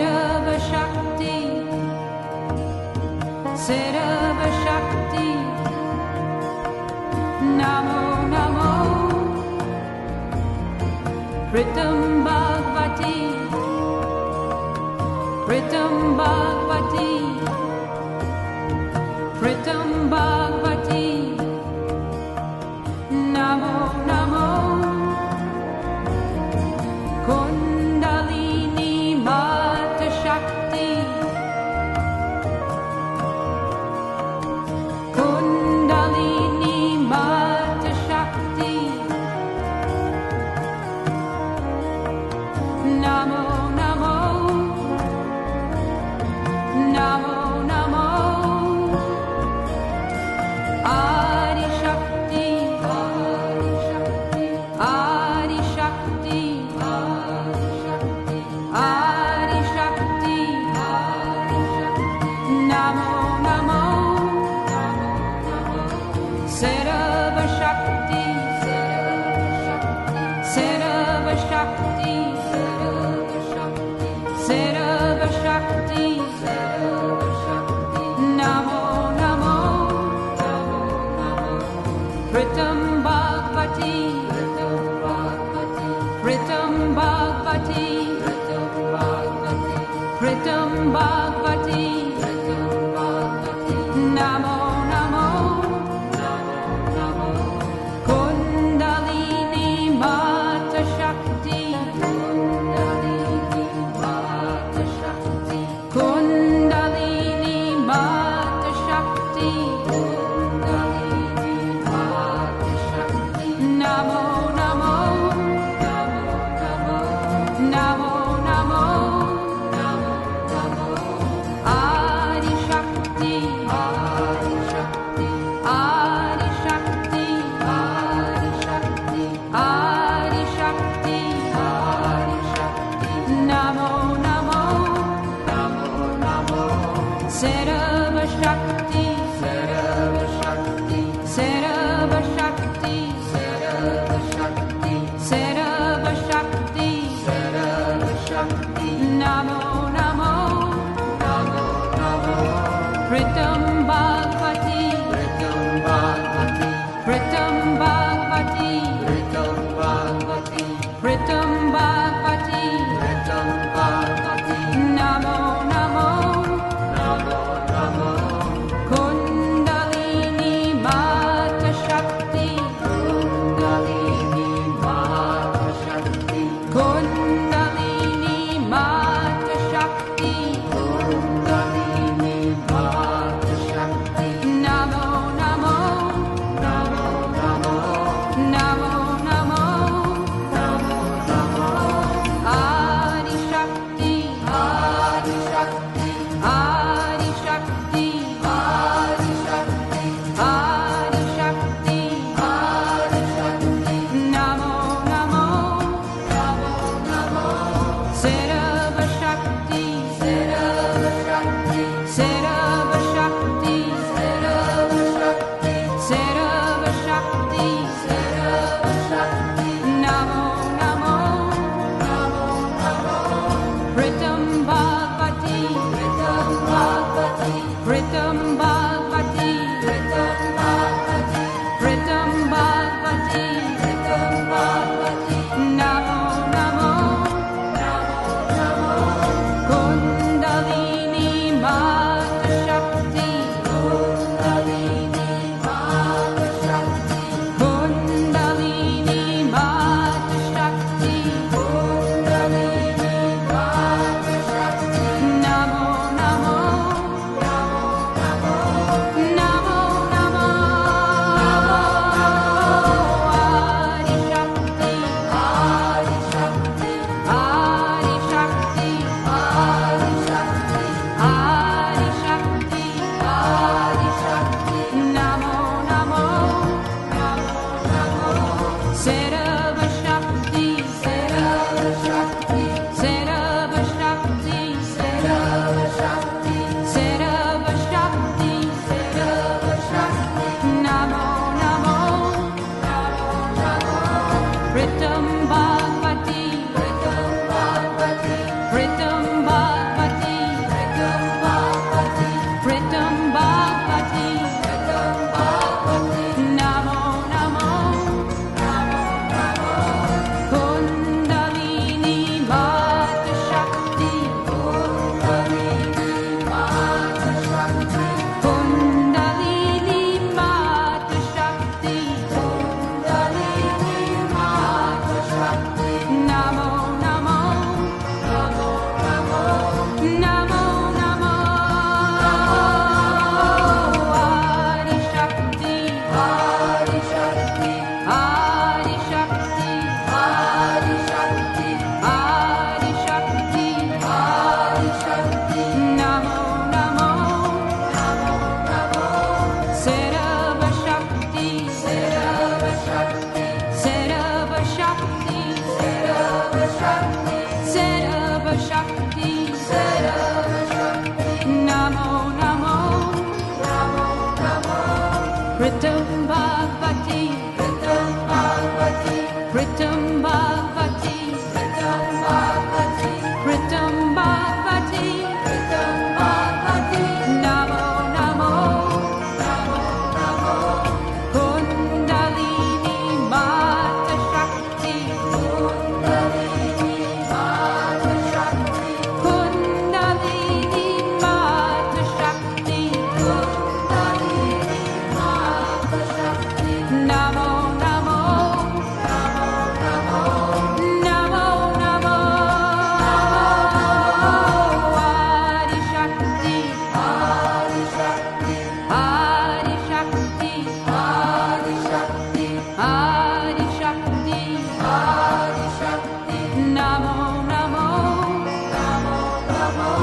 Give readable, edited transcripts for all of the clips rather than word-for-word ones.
Sarva Shakti, Sarva Shakti, Namo Namo, Pritam Bhagavati, Pritam Bhagavati, Pritam Bhagavati, Namo Namo, Kundalini Mata Shakti, Kundalini Mata Shakti, Namo Namo, Namo Namo, Adi Shakti, Adi Shakti, Adi Shakti, Namo Namo, Sarva Shakti, Sarva Shakti, Sarva Shakti, Namo Namo, Pritam Bhagavati, Pritam Bhagavati, Pritam Bhagavati, Namo Namo, Kundalini Mata Shakti, Kundalini Mata Shakti, Namo Namo, Namo Namo, Adi Shakti, Adi Shakti, Adi Shakti, Adi Shakti, Namo Namo, Sarva Shakti, Sarva Shakti, Sarva Shakti, Sarva Shakti, Namo Namo, Pritam Bhagavati, Pritam Bhagavati, Pritam Bhagavati, Namo Namo, Kundalini Mata Shakti, Kundalini Mata Shakti, Namo Namo, Namo Namo, Adi Shakti, Adi Shakti, Adi Shakti, Adi Shakti, Namo Namo, Sarva Shakti, Sarva Shakti, Sarva Shakti, Namo Namo, Pritam Bhagavati, Pritam Bhagavati, Pritam Bhagavati, Namo Namo, Kundalini Mata Shakti, Kundalini Mata Shakti, Namo Namo,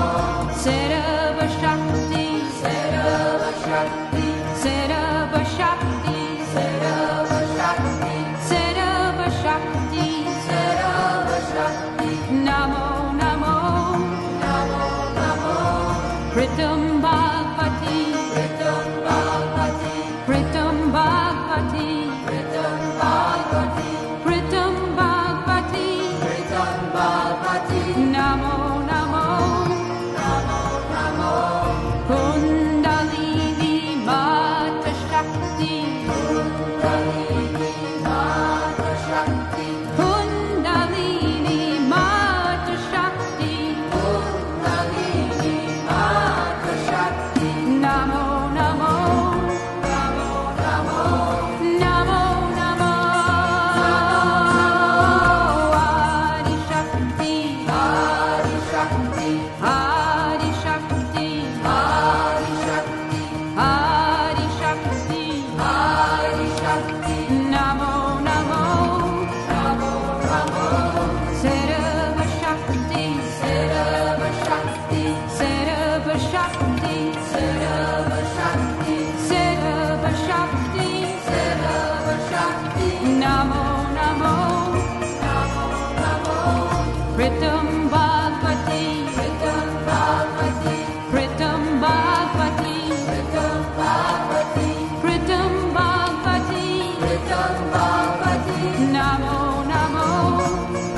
Sarva Shakti, Sarva Shakti, Sarva Shakti, Sarva Shakti, Sarva Shakti, Sarva Shakti, Namo Namo, Namo Namo, Pritam Bhagavati, Pritam Bhagavati, Pritam Bhagavati, Pritam Bhagavati, Pritam Bhagavati, Pritam Bhagavati, Namo Namo, Namo Namo, Kundalini Mata Shakti, Kundalini Mata Shakti, Kundalini Mata Shakti, Kundalini Mata Shakti, Namo Namo, Namo Namo, Namo Namo, Adi Shakti, Adi Shakti, Adi Shakti, Adi Shakti, Adi Shakti, Adi Shakti, Namo Namo, Namo Namo, Sarva Shakti, Sarva Shakti, Sarva Shakti, Sarva Shakti, Sarva Shakti, Sarva Shakti, Namo Namo, Namo Namo, Pritam Bhagavati, Pritam Bhagavati, Pritam Bhagavati, Pritam Bhagavati, Pritam Bhagavati, Pritam Bhagavati, Namo Namo,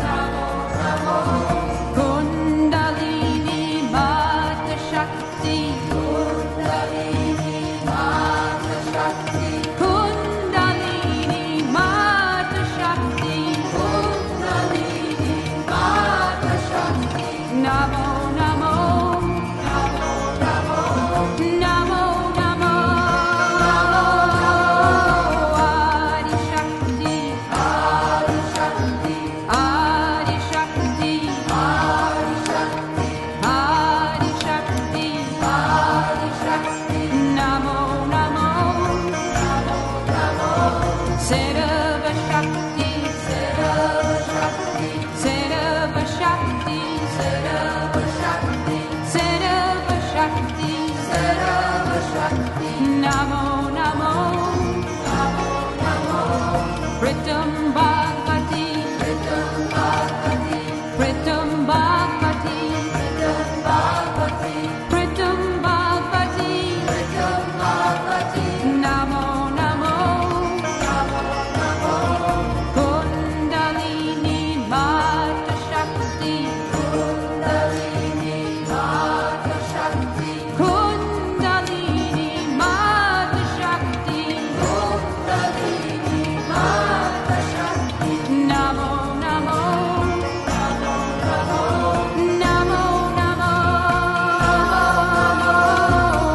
Namo Namo, Kundalini Mata Shakti, Kundalini Mata Shakti, Kundalini Mata Shakti, Kundalini Mata Shakti, Namo Namo, Namo Namo, Namo Namo, Adi Shakti, Adi Shakti, Adi Shakti, Adi Shakti, Adi Shakti, Adi Shakti, Namo Namo, Namo Namo, Sarva Shakti, Sarva Shakti, Sarva Shakti, Sarva Shakti, Sarva Shakti, Sarva Shakti, Namo Namo, Namo Namo, Pritam Bhagavati, Pritam Bhagavati, Pritam Bhagavati, Pritam Bhagavati, Pritam Bhagavati, Pritam Bhagavati, Namo Namo, Namo Namo, Kundalini Mata Shakti, Kundalini Mata Shakti, Kundalini Mata Shakti, Kundalini Mata Shakti, Namo Namo, Namo Namo, Namo Namo,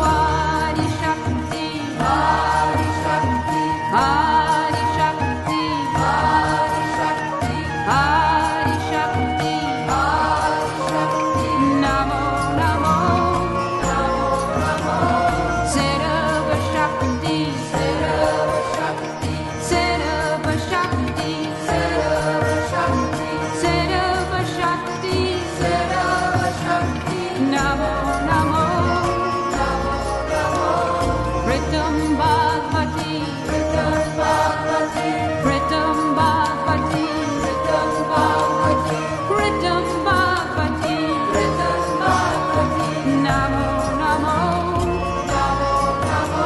Adi Shakti, Adi Shakti, Adi Shakti, Adi Shakti, Adi Shakti, Adi Shakti, Namo Namo, Namo Namo, Sarva Shakti, Sarva Shakti, Sarva Shakti, Sarva Shakti, Sarva Shakti, Sarva Shakti, Namo Namo, Namo Namo, Pritam Bhagavati, Pritam Bhagavati, Pritam Bhagavati, Pritam Bhagavati, Pritam Bhagavati, Pritam Bhagavati, Namo Namo, Namo Namo,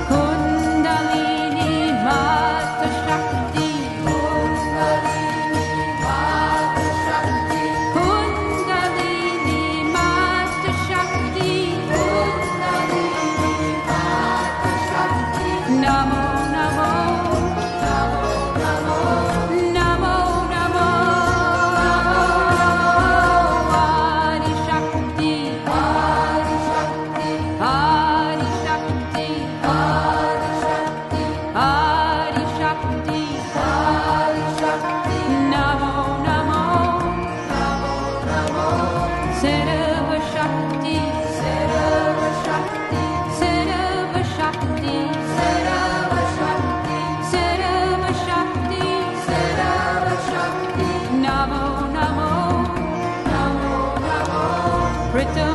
Kundalini Mata Shakti, Kundalini Mata Shakti, Kundalini Mata Shakti, Kundalini Mata Shakti, Namo Namo, Namo Namo, Namo Namo, Adi Shakti, Adi Shakti, Adi Shakti, Adi Shakti, Adi Shakti, Adi Shakti, Namo Namo, Namo Namo, Sarva Shakti, Sarva Shakti, Sarva Shakti, Sarva Shakti, Sarva Shakti, Sarva Shakti, Namo Namo, Namo Namo, Pritam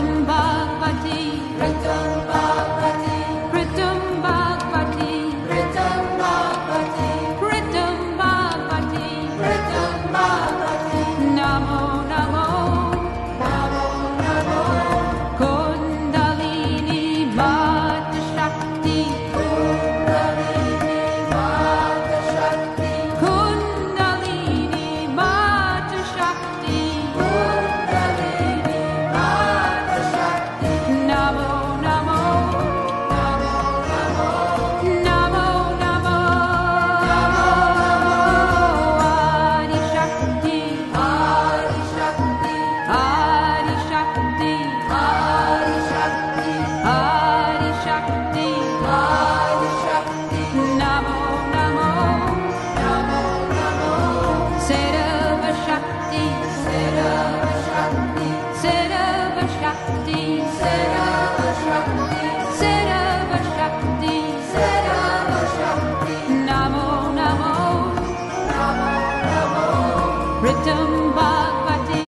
return.